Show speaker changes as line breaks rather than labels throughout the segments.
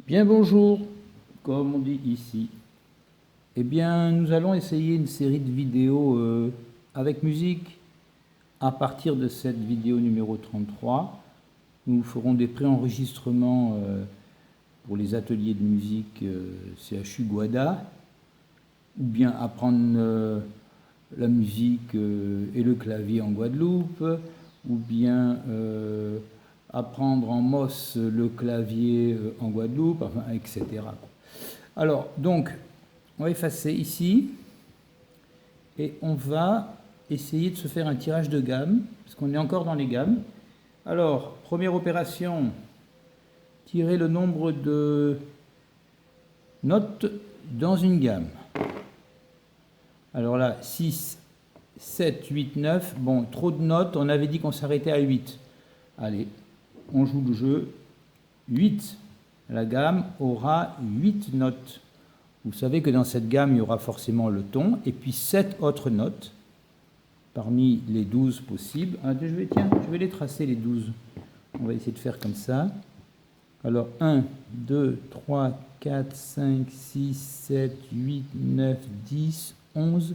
Bien bonjour, comme on dit ici. Eh bien, nous allons essayer une série de vidéos avec musique. À partir de cette vidéo numéro 33, nous ferons des préenregistrements pour les ateliers de musique CHU Guada, ou bien apprendre la musique et le clavier en Guadeloupe, ou bien apprendre en MOS le clavier en Guadeloupe, enfin, etc. Alors, donc, on va effacer ici, et on va essayer de se faire un tirage de gamme, parce qu'on est encore dans les gammes. Alors, première opération, tirer le nombre de notes dans une gamme. Alors là, 6, 7, 8, 9, bon, trop de notes, on avait dit qu'on s'arrêtait à 8. Allez, on joue le jeu. 8. La gamme aura 8 notes. Vous savez que dans cette gamme, il y aura forcément le ton, et puis 7 autres notes, parmi les 12 possibles. Je vais les tracer, les 12. On va essayer de faire comme ça. Alors, 1, 2, 3, 4, 5, 6, 7, 8, 9, 10, 11.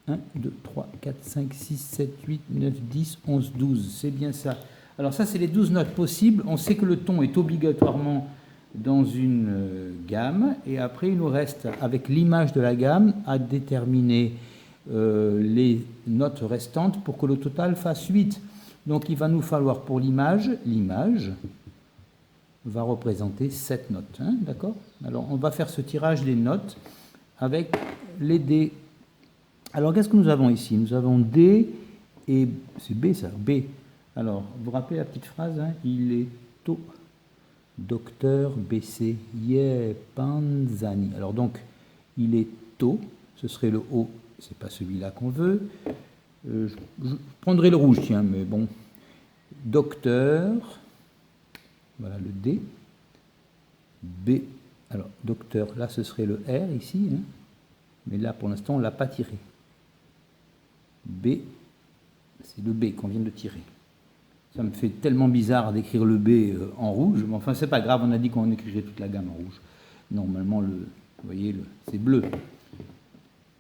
1, 2, 3, 4, 5, 6, 7, 8, 9, 10, 11, 12. C'est bien ça. Alors ça, c'est les 12 notes possibles. On sait que le ton est obligatoirement dans une gamme. Et après, il nous reste, avec l'image de la gamme, à déterminer les notes restantes pour que le total fasse 8. Donc il va nous falloir pour l'image va représenter 7 notes. Hein, d'accord? Alors on va faire ce tirage des notes avec les dés. Alors qu'est-ce que nous avons ici? Nous avons D et... c'est B ça, B. Alors, vous vous rappelez la petite phrase, hein? Il est tôt. Docteur BC, yeah, Panzani. Alors donc, il est tôt, ce serait le O, c'est pas celui-là qu'on veut. Je prendrai le rouge, tiens, mais bon. Docteur, voilà le D. B, alors docteur, là ce serait le R ici, hein? Mais là pour l'instant on ne l'a pas tiré. B, c'est le B qu'on vient de tirer. Ça me fait tellement bizarre d'écrire le B en rouge, mais enfin c'est pas grave, on a dit qu'on écrirait toute la gamme en rouge. Normalement, vous voyez, c'est bleu.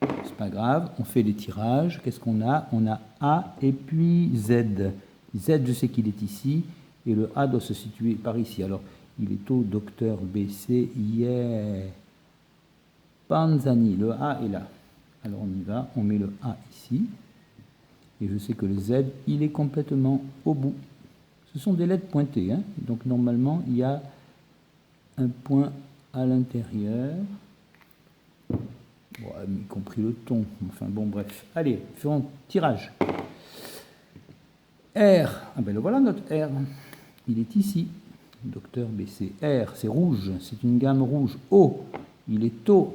C'est pas grave, on fait les tirages. Qu'est-ce qu'on a? On a A et puis Z. Z, je sais qu'il est ici, et le A doit se situer par ici. Alors, il est au docteur BC, yeah. Panzani, le A est là. Alors on y va, on met le A ici. Et je sais que le Z, il est complètement au bout. Ce sont des lettres pointées, hein? Donc normalement, il y a un point à l'intérieur, bon, y compris le ton. Enfin bon, bref. Allez, faisons tirage. R, ah ben le voilà notre R. Il est ici. Docteur BC. R, c'est rouge, c'est une gamme rouge. O, il est tôt.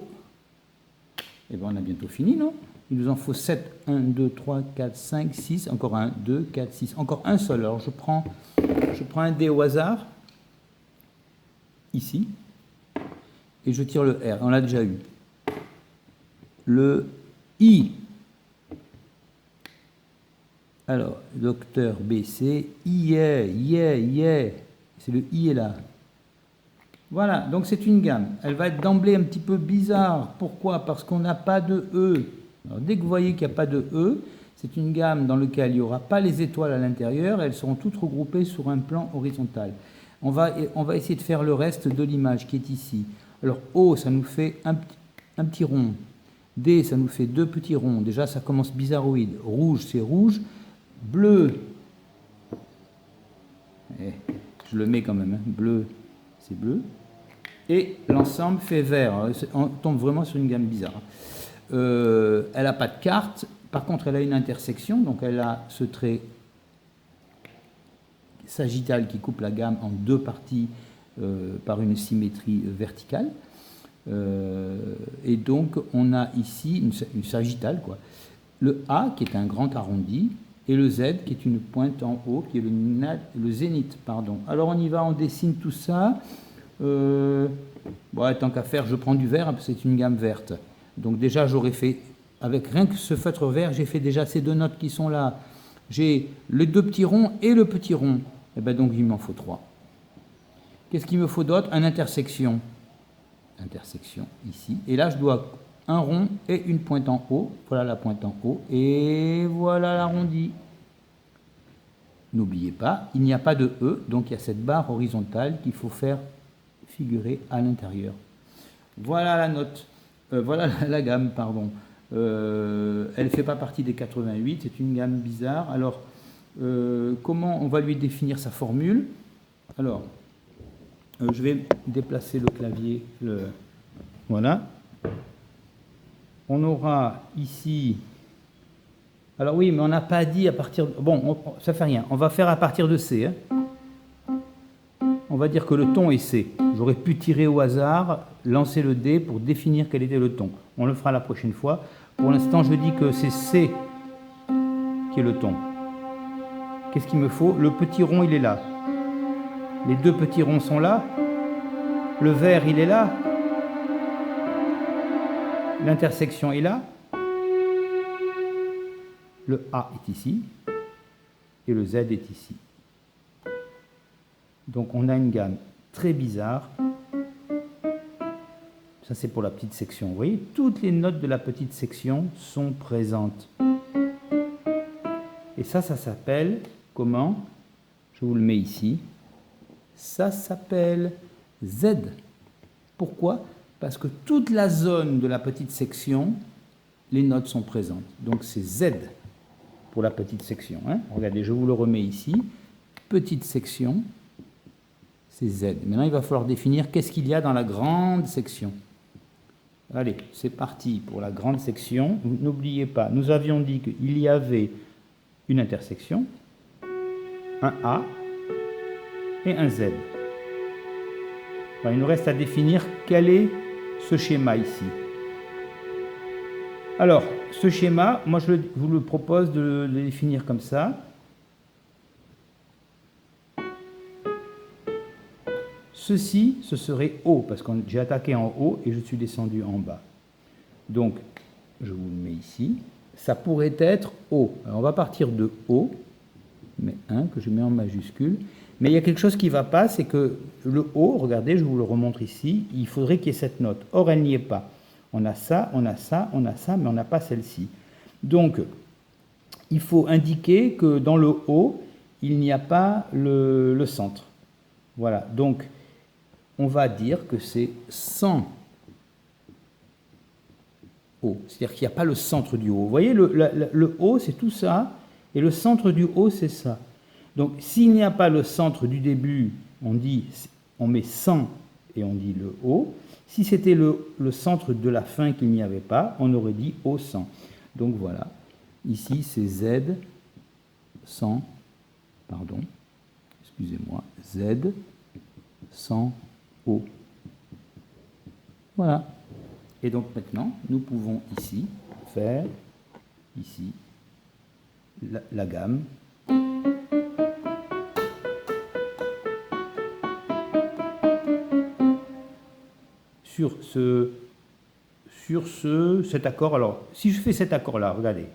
Et bien on a bientôt fini, non? Il nous en faut 7. 1, 2, 3, 4, 5, 6. Encore 1, 2, 4, 6. Encore un seul. Alors je prends un dé au hasard. Ici. Et je tire le R. On l'a déjà eu. Le I. Alors, docteur BC. Yeah. C'est le I est là. Voilà. Donc c'est une gamme. Elle va être d'emblée un petit peu bizarre. Pourquoi? Parce qu'on n'a pas de E. Alors, dès que vous voyez qu'il n'y a pas de E, c'est une gamme dans laquelle il n'y aura pas les étoiles à l'intérieur, elles seront toutes regroupées sur un plan horizontal. On va essayer de faire le reste de l'image qui est ici. Alors O, ça nous fait un petit rond. D, ça nous fait 2 petits ronds. Déjà, ça commence bizarroïde. Rouge, c'est rouge. Bleu, je le mets quand même, hein. Bleu, c'est bleu. Et l'ensemble fait vert. On tombe vraiment sur une gamme bizarre. Elle n'a pas de carte, par contre elle a une intersection, donc elle a ce trait sagittal qui coupe la gamme en 2 parties par une symétrie verticale. Et donc on a ici une sagittale, quoi. Le A qui est un grand arrondi et le Z qui est une pointe en haut, qui est le zénith, pardon. Alors on y va, on dessine tout ça. Bon, tant qu'à faire, je prends du vert, c'est une gamme verte. Donc déjà, j'aurais fait, avec rien que ce feutre vert, j'ai fait déjà ces 2 notes qui sont là. J'ai les 2 petits ronds et le petit rond. Et bien donc, il m'en faut 3. Qu'est-ce qu'il me faut d'autre? Un intersection. Intersection ici. Et là, je dois un rond et une pointe en haut. Voilà la pointe en haut. Et voilà l'arrondi. N'oubliez pas, il n'y a pas de E, donc il y a cette barre horizontale qu'il faut faire figurer à l'intérieur. Voilà la note. Voilà la gamme, pardon. Elle ne fait pas partie des 88, c'est une gamme bizarre. Alors, comment on va lui définir sa formule? Alors, je vais déplacer le clavier. Voilà. On aura ici... Alors oui, mais on n'a pas dit à partir... Bon, ça fait rien. On va faire à partir de C. Hein. On va dire que le ton est C. J'aurais pu tirer au hasard, lancer le dé pour définir quel était le ton. On le fera la prochaine fois. Pour l'instant, je dis que c'est C qui est le ton. Qu'est-ce qu'il me faut? Le petit rond, il est là. Les deux petits ronds sont là. Le vert, il est là. L'intersection est là. Le A est ici. Et le Z est ici. Donc on a une gamme très bizarre. Ça c'est pour la petite section. Vous voyez, toutes les notes de la petite section sont présentes. Et ça s'appelle, comment? Je vous le mets ici. Ça s'appelle Z. Pourquoi? Parce que toute la zone de la petite section, les notes sont présentes. Donc c'est Z pour la petite section. Hein. Regardez, je vous le remets ici. Petite section, c'est Z. Maintenant, il va falloir définir qu'est-ce qu'il y a dans la grande section. Allez, c'est parti pour la grande section. N'oubliez pas, nous avions dit qu'il y avait une intersection, un A et un Z. Alors, il nous reste à définir quel est ce schéma ici. Alors, ce schéma, moi je vous le propose de le définir comme ça. Ceci, ce serait O, parce que j'ai attaqué en haut et je suis descendu en bas. Donc, je vous le mets ici. Ça pourrait être O. Alors, on va partir de O, mais que je mets en majuscule. Mais il y a quelque chose qui ne va pas, c'est que le O, regardez, je vous le remontre ici, il faudrait qu'il y ait cette note. Or, elle n'y est pas. On a ça, on a ça, on a ça, mais on n'a pas celle-ci. Donc, il faut indiquer que dans le O, il n'y a pas le centre. Voilà, donc, on va dire que c'est 100 O. C'est-à-dire qu'il n'y a pas le centre du O. Vous voyez, le O, c'est tout ça, et le centre du O, c'est ça. Donc, s'il n'y a pas le centre du début, on met 100 et on dit le O. Si c'était le centre de la fin qu'il n'y avait pas, on aurait dit O100. Donc voilà, ici c'est Z100, pardon, excusez-moi, Z100O. Voilà. Et donc maintenant, nous pouvons ici faire ici la gamme. Sur cet accord. Alors, si je fais cet accord-là, regardez.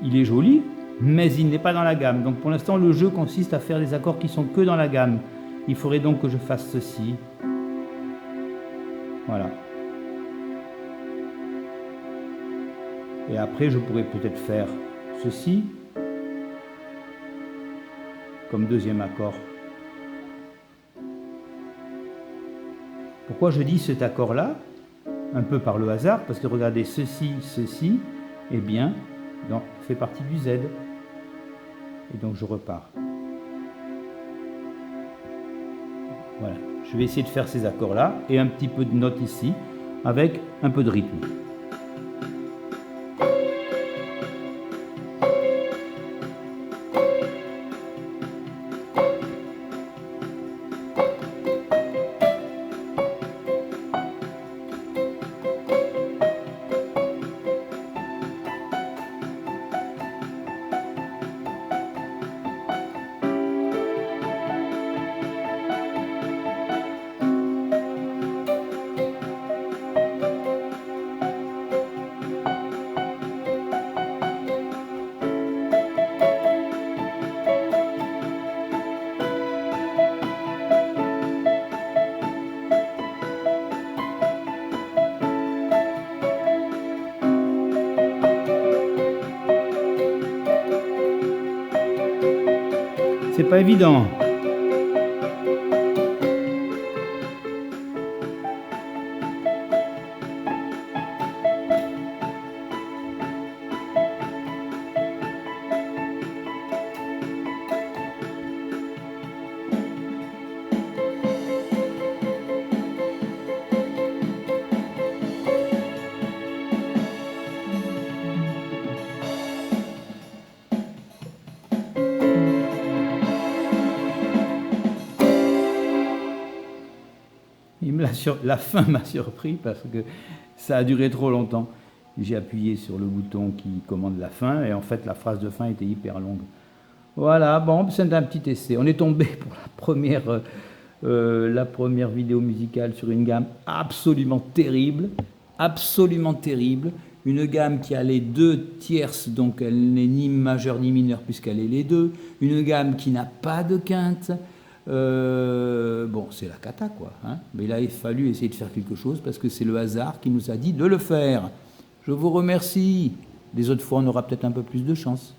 Il est joli, mais il n'est pas dans la gamme. Donc, pour l'instant, le jeu consiste à faire des accords qui sont que dans la gamme. Il faudrait donc que je fasse ceci. Voilà. Et après, je pourrais peut-être faire ceci comme deuxième accord. Pourquoi je dis cet accord-là? Un peu par le hasard, parce que regardez, ceci, eh bien, fait partie du Z. Et donc je repars. Voilà. Je vais essayer de faire ces accords-là, et un petit peu de notes ici, avec un peu de rythme. C'est pas évident. La fin m'a surpris parce que ça a duré trop longtemps. J'ai appuyé sur le bouton qui commande la fin et en fait la phrase de fin était hyper longue. Voilà, bon, c'est un petit essai. On est tombé pour la première vidéo musicale sur une gamme absolument terrible, une gamme qui a les deux tierces, donc elle n'est ni majeure ni mineure puisqu'elle est les deux, une gamme qui n'a pas de quinte. Bon, c'est la cata, quoi. Hein, mais il a fallu essayer de faire quelque chose parce que c'est le hasard qui nous a dit de le faire. Je vous remercie. Les autres fois, on aura peut-être un peu plus de chance.